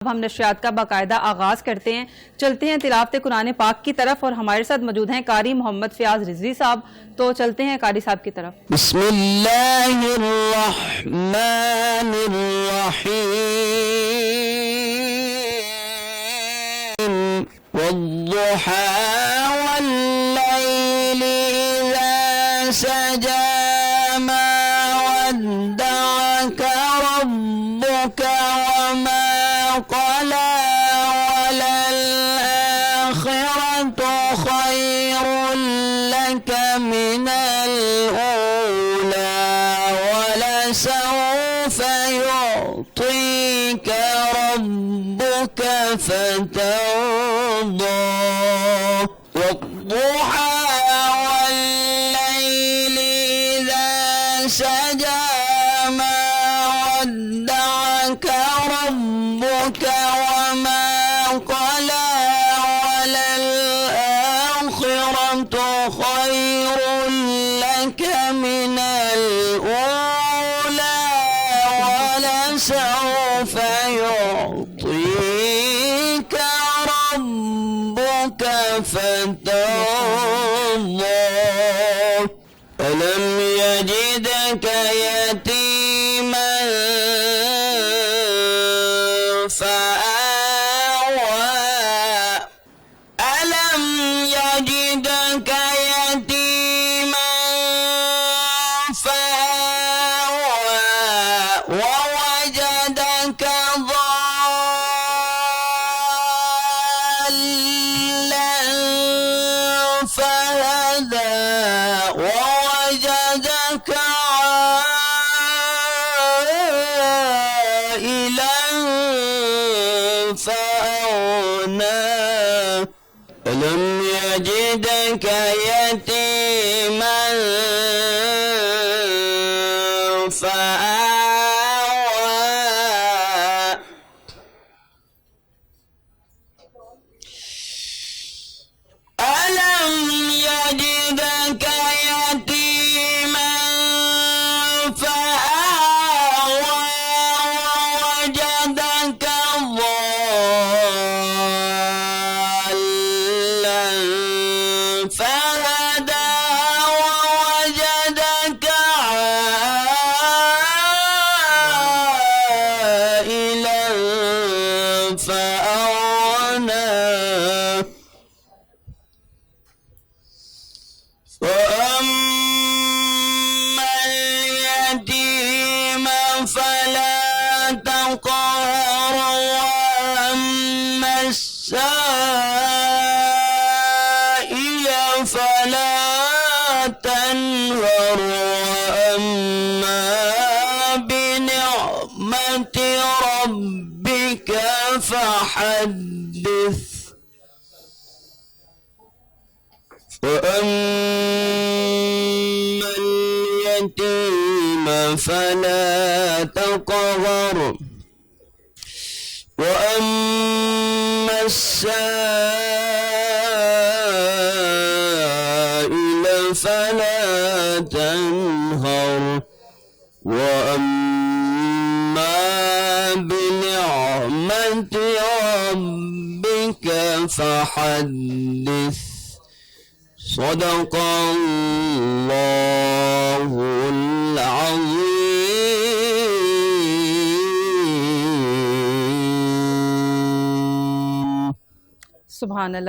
अब हम नशियात का बाकायदा आगाज करते हैं। चलते हैं तिलावत कुरान पाक की तरफ और हमारे साथ मौजूद हैं कारी मोहम्मद फयाज रिजवी साहब। तो चलते हैं कारी साहब की तरफ। बिस्मिल्लाहिर्रहमानिर्रहीम वद्दुहा वल्लैलि इज़ा सजा मा वद्दअका रब्बुका वमा क़ला वललआखिरतु खैरुन लका मिनल ऊला वलसौfa यु'tika rabbuka fatarदा वद्दुहा वल्लैलि इज़ा सजा मा वद्दअका रब्बुका वमा क़ला वललआखिरतु खैरुन लका मिनल ऊला वलसौfa यु'tika rabbuka fatarदा ألم يجدك يتيما فآوى ألم يجدك يتيما فآوى ووجدك ضالا فهدى ووجدك عائلا فأغنى ألم يجدك يتيما فآوى ألم يجدك يتيما فآوى ووجدك ضالا فهدى ووجدك عائلا فأغنى فأما اليتيم فلا تقهر وأما السائل فلا تنهر وأما بنعمة ربك فحدث وأما اليتيم فلا تقهر وأما السائل فلا تنهر وأما بنعمة ربك فحدث صدق الله العظيم. सुभान अल्लाह।